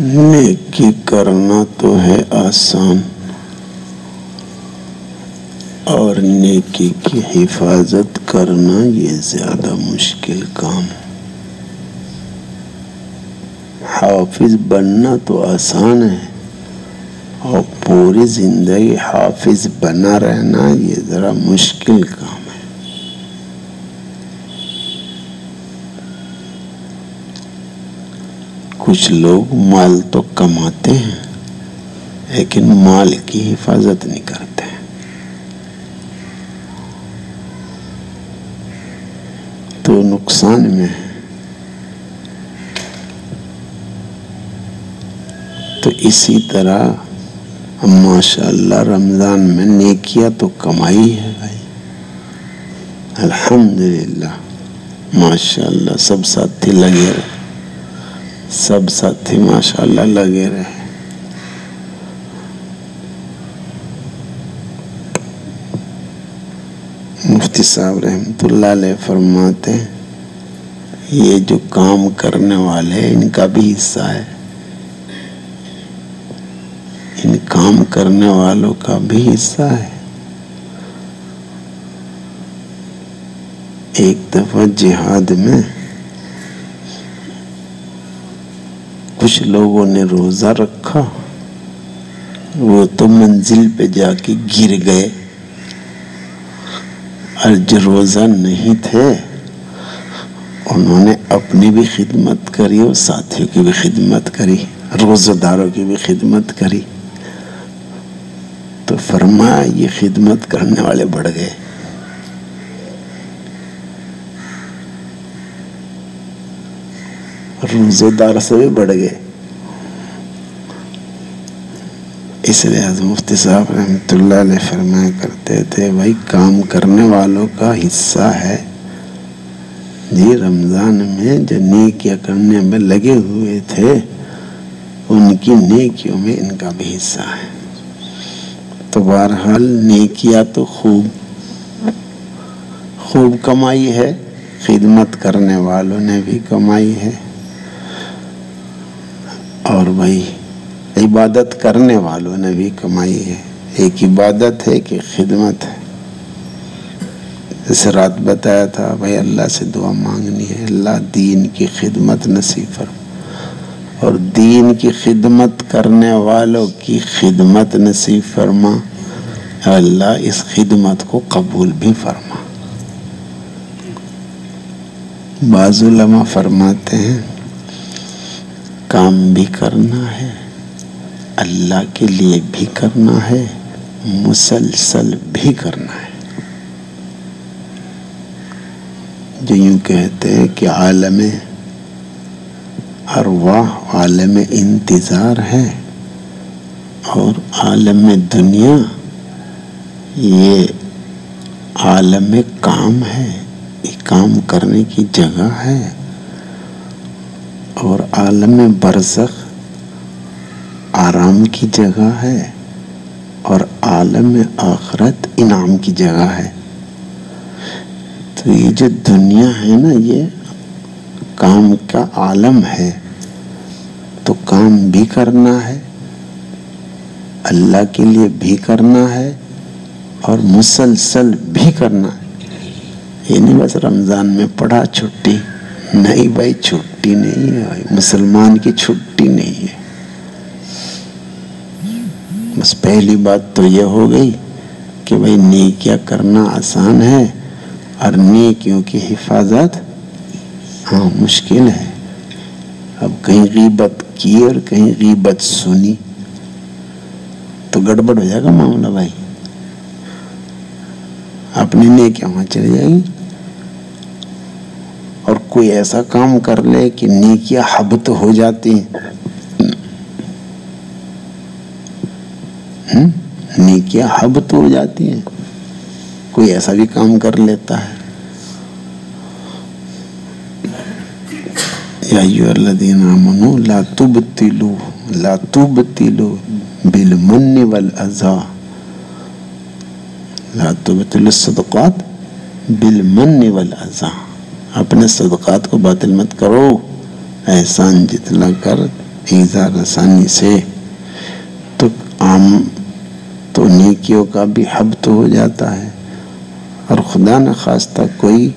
نیکی کرنا تو ہے آسان، اور نیکی کی حفاظت کرنا یہ زیادہ مشکل کام۔ حافظ بننا تو آسان ہے، اور پوری زندگی حافظ بنا رہنا یہ ذرا مشکل کام ہے۔ کچھ لوگ مال تو کماتے ہیں لیکن مال کی حفاظت نہیں کرتے، تو نقصان میں ہے۔ تو اسی طرح ماشاءاللہ رمضان میں نیکیاں تو کمائی ہے بھائی، الحمدللہ ماشاءاللہ سب ساتھی لگے رہے، سب ساتھی ماشاءاللہ لگے رہے۔ مفتی صاحب رحمت اللہ علیہ فرماتے ہیں یہ جو کام کرنے والے ان کا بھی حصہ ہے، ان کام کرنے والوں کا بھی حصہ ہے۔ ایک دفعہ جہاد میں کچھ لوگوں نے روزہ رکھا، وہ تو منزل پہ جا کے گر گئے، اور جو روزہ نہیں تھے انہوں نے اپنی بھی خدمت کری اور ساتھیوں کی بھی خدمت کری، روزہ داروں کی بھی خدمت کری۔ تو فرمایا یہ خدمت کرنے والے بڑھ گئے، روزہ دار سے بھی بڑھ گئے۔ اس لیے مفتی صاحب رحمت اللہ علیہ فرمایا کرتے تھے بھائی کام کرنے والوں کا حصہ ہے جی۔ رمضان میں جو نیکیاں کرنے میں لگے ہوئے تھے ان کی نیکیوں میں ان کا بھی حصہ ہے۔ تو بہرحال نیکیاں تو خوب کمائی ہے، خدمت کرنے والوں نے بھی کمائی ہے، اور بھائی عبادت کرنے والوں نے بھی کمائی ہے۔ ایک عبادت ہے کہ خدمت ہے۔ جیسے رات بتایا تھا بھائی اللہ سے دعا مانگنی ہے، اللہ دین کی خدمت نصیب فرما، اور دین کی خدمت کرنے والوں کی خدمت نصیب فرما، اللہ اس خدمت کو قبول بھی فرما۔ بعض علماء فرماتے ہیں کام بھی کرنا ہے، اللہ کے لیے بھی کرنا ہے، مسلسل بھی کرنا ہے۔ جو یوں کہتے ہیں کہ عالم ارواح عالم انتظار ہے، اور عالم دنیا یہ عالم کام ہے، یہ کام کرنے کی جگہ ہے، اور عالم برزخ آرام کی جگہ ہے، اور عالم آخرت انعام کی جگہ ہے۔ تو یہ جو دنیا ہے نا یہ کام کا عالم ہے، تو کام بھی کرنا ہے، اللہ کے لیے بھی کرنا ہے، اور مسلسل بھی کرنا ہے۔ یہ نہیں بس رمضان میں پڑھا چھٹی، نہیں بھائی چھٹی نہیں ہے بھائی، مسلمان کی چھٹی نہیں ہے۔ بس پہلی بات تو یہ ہو گئی کہ بھائی نیکیاں کرنا آسان ہے، اور نیکیوں کی حفاظت مشکل ہے۔ اب کہیں غیبت کی اور کہیں غیبت سنی تو گڑبڑ ہو جائے گا معاملہ بھائی، اپنی نیکیاں وہاں چلی جائیں گی، اور کوئی ایسا کام کر لے کہ نیکیاں حبط ہو جاتی ہیں، نیکیاں حبط ہو جاتی ہیں، کوئی ایسا بھی کام کر لیتا ہے۔ یا ایھا الذین آمنوا لا تبطلوا بالمن والاذی، لا تبطلوا الصدقات بالمن والاذی، اپنے صدقات کو باطل مت کرو، احسان جتلا کر ایذا رسانی سے تو عام تو نیکیوں کا بھی حبط ہو جاتا ہے، اور خدا نخواستہ کوئی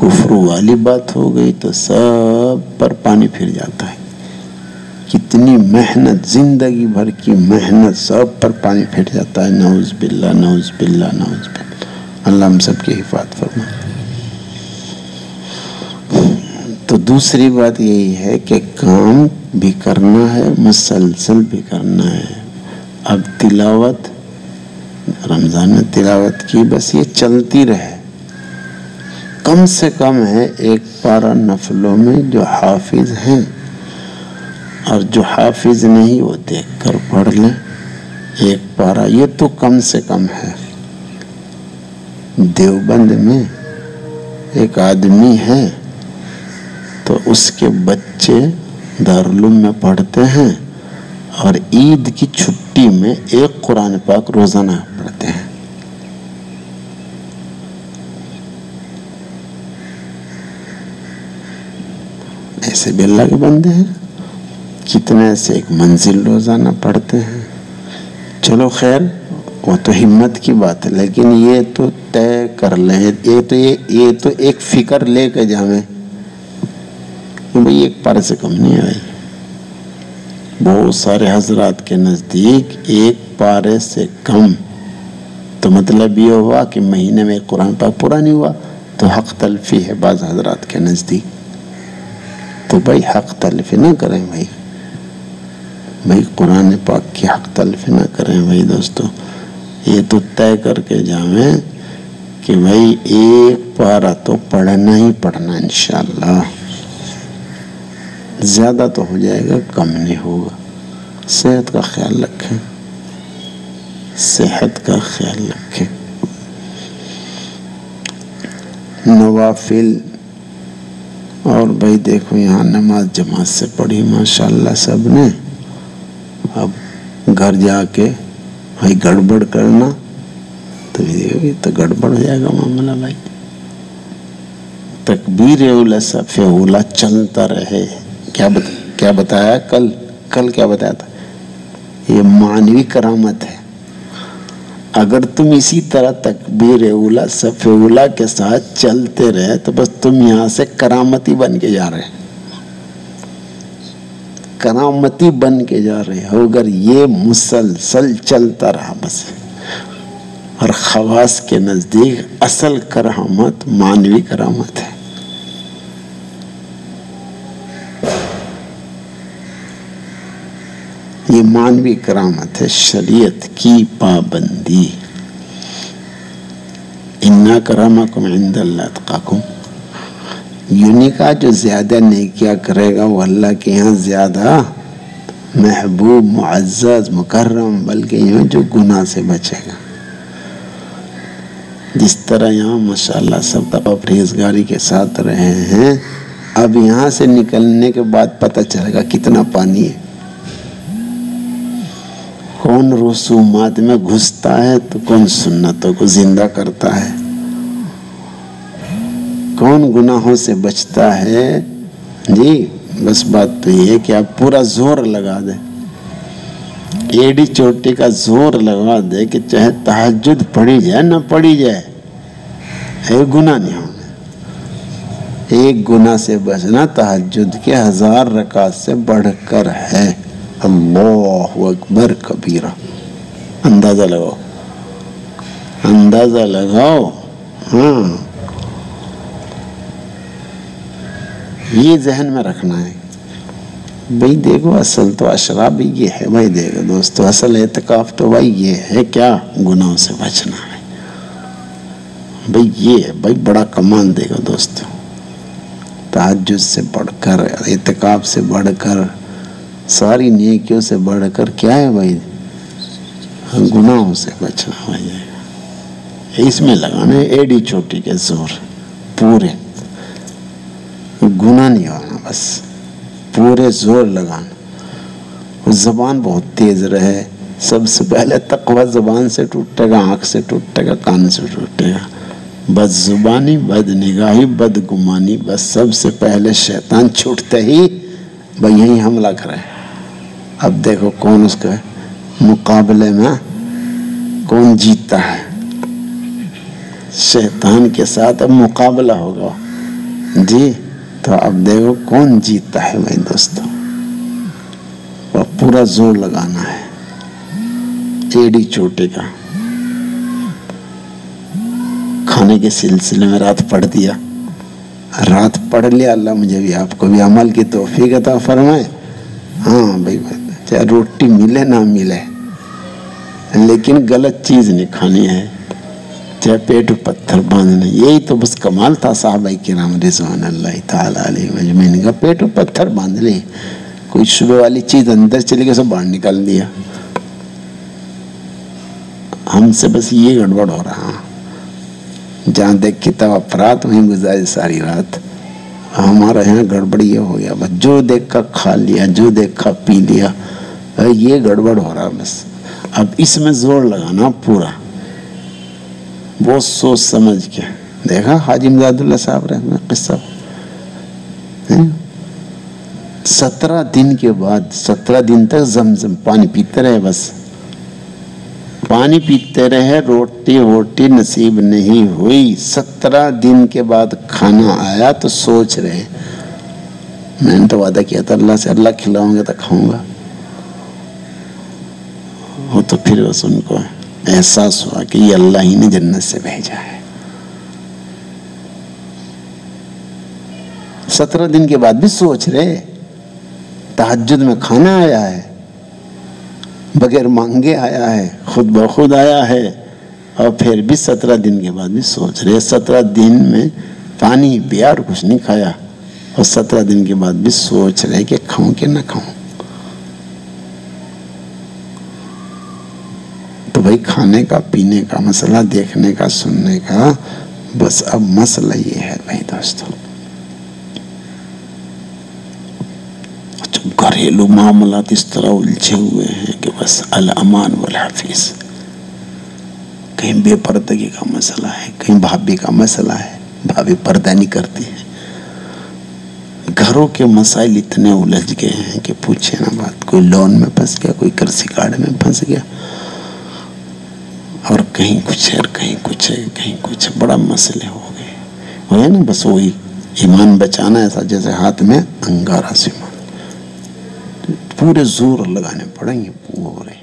کفر والی بات ہو گئی تو سب پر پانی پھر جاتا ہے۔ کتنی محنت، زندگی بھر کی محنت سب پر پانی پھر جاتا ہے۔ نعوذ باللہ، نعوذ باللہ، نعوذ باللہ، اللہ ہم سب کی حفاظت فرمائے۔ تو دوسری بات یہی ہے کہ کام بھی کرنا ہے، مسلسل بھی کرنا ہے۔ اب تلاوت، رمضان میں تلاوت کی، بس یہ چلتی رہے۔ کم سے کم ہے ایک پارہ نفلوں میں جو حافظ ہیں، اور جو حافظ نہیں وہ دیکھ کر پڑھ لیں ایک پارہ، یہ تو کم سے کم ہے۔ دیوبند میں ایک آدمی ہے تو اس کے بچے دارالعلوم میں پڑھتے ہیں، اور عید کی چھٹی میں ایک قرآن پاک روزانہ پڑھتے ہیں۔ ایسے بھی اللہ کے بندے ہیں، کتنے ایسے ایک منزل روزانہ پڑھتے ہیں۔ چلو خیر، وہ تو ہمت کی بات ہے، لیکن یہ تو طے کر لیں، یہ تو ایک فکر لے کے جائیں کہ بھئی ایک پارے سے کم نہیں ہے بھائی۔ بہت سارے حضرات کے نزدیک ایک پارے سے کم تو مطلب یہ ہوا کہ مہینے میں قرآن پاک پورا نہیں ہوا، تو حق تلفی ہے بعض حضرات کے نزدیک۔ تو بھائی حق تلفی نہ کریں بھائی قرآن پاک کی حق تلفی نہ کریں بھائی دوستو۔ یہ تو طے کر کے جائیں کہ بھائی ایک پارہ تو پڑھنا ہی پڑھنا انشاءاللہ۔ زیادہ تو ہو جائے گا، کم نہیں ہوگا۔ صحت کا خیال رکھیں، صحت کا خیال رکھیں۔ نوافل، اور بھائی دیکھو یہاں نماز جماعت سے پڑھی ماشاءاللہ سب نے۔ اب گھر جا کے بھائی گڑبڑ کرنا تو یہ تو گڑبڑ ہو جائے گا معاملہ بھائی۔ تکبیر اولا صف اولا چلتا رہے۔ کیا بتایا کل کیا بتایا تھا؟ یہ معنوی کرامت ہے۔ اگر تم اسی طرح تکبیر اولا صف اولا کے ساتھ چلتے رہے تو بس تم یہاں سے کرامتی بن کے جا رہے، کرامتی بن کے جا رہے ہو اگر یہ مسلسل چلتا رہا بس۔ اور خواص کے نزدیک اصل کرامت معنوی کرامت ہے۔ یہ معنوی کرامت ہے، شریعت کی پابندی۔ اِنَّ اکرمکم عند اللہ اتقاکم، یونی کا جو زیادہ نیکیاں کرے گا وہ اللہ کے یہاں زیادہ محبوب، معزز، مکرم، بلکہ یہاں جو گناہ سے بچے گا۔ جس طرح یہاں ماشاءاللہ سب پرہیزگاری کے ساتھ رہے ہیں، اب یہاں سے نکلنے کے بعد پتہ چلے گا کتنا پانی ہے، کون رسومات میں گھستا ہے تو کون سنتوں کو زندہ کرتا ہے، کون گناہوں سے بچتا ہے۔ جی بس بات تو یہ ہے کہ آپ پورا زور لگا دیں، ایڑی چوٹی کا زور لگا دے کہ چاہے تہجد پڑھی جائے نہ پڑھی جائے، ایک گناہ نہیں ہونا۔ ایک گناہ سے بچنا تہجد کے 1000 رکعت سے بڑھ کر ہے۔ اللہ اکبر کبیرہ، اندازہ لگاؤ، اندازہ لگاؤ۔ ہاں یہ ذہن میں رکھنا ہے بھائی۔ دیکھو اصل تو اشرا بھی یہ ہے بھائی، دیکھو دوستو اصل اعتکاف تو بھائی یہ ہے کیا، گناہوں سے بچنا ہے بھائی۔ یہ ہے بھائی بڑا کمال دے گا دوستو، تہجد سے بڑھ کر، اعتکاف سے بڑھ کر، ساری نیکیوں سے بڑھ کر کیا ہے بھائی، گناہوں سے بچنا بھائی۔ اس میں لگانا ہے ایڈی چھوٹی کے زور، پورے گناہ نہیں ہونا، بس پورے زور لگانا۔ زبان بہت تیز رہے، سب سے پہلے تقوی زبان سے ٹوٹے گا، آنکھ سے ٹوٹے گا، کان سے ٹوٹے گا۔ بد زبانی، بد نگاہی، بد گمانی، بس سب سے پہلے شیطان چھوٹتے ہی بھائی یہیں حملہ کرے۔ اب دیکھو کون اس کے مقابلے میں کون جیتتا ہے. شیطان کے ساتھ اب مقابلہ ہوگا جی. تو اب دیکھو کون جیتتا ہے بھائی دوستوں. اور پورا زور لگانا ہے ایڑی چوٹی کا. کھانے کے سلسلے میں رات پڑھ دیا، رات پڑھ لیا. اللہ مجھے بھی آپ کو بھی عمل کی توفیق عطا فرمائے. ہاں بھائی چاہے روٹی ملے نہ ملے لیکن غلط چیز نہیں کھانی ہے، چاہے پیٹ پتھر باندھنا. یہی تو بس کمال تھا صحابہ کرام رضوان اللہ تعالی علیہ مجمعین کا. پیٹ پتھر باندھ لے، کوئی شبہ والی چیز اندر چلی گئی سب باہر نکال دیا. ہم سے بس یہ گڑبڑ ہو رہا. جہاں دیکھ کتاب افراد وہیں گزاری ساری رات. ہمارا یہاں گڑبڑ یہ ہو گیا بس جو دیکھا کھا لیا، جو دیکھا پی لیا. یہ گڑبڑ ہو رہا بس. اب اس میں زور لگانا پورا، بہت سوچ سمجھ کے. دیکھا حاجی امداد اللہ صاحب رحمہ قصہ 17 دن کے بعد 17 دن تک زمزم پانی پیتے رہے، بس پانی پیتے رہے، روٹی ووٹی نصیب نہیں ہوئی. 17 دن کے بعد کھانا آیا تو سوچ رہے میں نے تو وعدہ کیا تھا اللہ سے، اللہ کھلاؤں گا تو کھاؤں گا. وہ تو پھر بس ان کو احساس ہوا کہ یہ اللہ ہی نے جنت سے بھیجا ہے. 17 دن کے بعد بھی سوچ رہے، تہجد میں کھانا آیا ہے، بغیر مانگے آیا ہے، خود بخود آیا ہے. اور پھر بھی 17 دن کے بعد بھی سوچ رہے. 17 دن میں پانی پیا اور کچھ نہیں کھایا، اور 17 دن کے بعد بھی سوچ رہے کہ کھاؤں کہ نہ کھاؤں. تو بھائی کھانے کا پینے کا مسئلہ، دیکھنے کا سننے کا، بس اب مسئلہ یہ ہے بھائی دوستوں. گھریلو معاملات اس طرح الجھے ہوئے ہیں کہ بس الامان والحفیظ. کہیں بے پردگی کا مسئلہ ہے، کہیں بھابھی کا مسئلہ ہے، بھابھی پردہ نہیں کرتی ہے. گھروں کے مسائل اتنے الجھ گئے ہیں کہ پوچھے نہ بات. کوئی لون میں پھنس گیا، کوئی کرسی کارڈ میں پھنس گیا، اور کہیں کچھ ہے، کہیں کچھ ہے، کہیں کچھ ہے. بڑا مسئلے ہو گئے. وہ ہے نا بس وہی ایمان بچانا ایسا جیسے ہاتھ میں انگارہ سے پورے زور لگانے پڑیں گے پورے.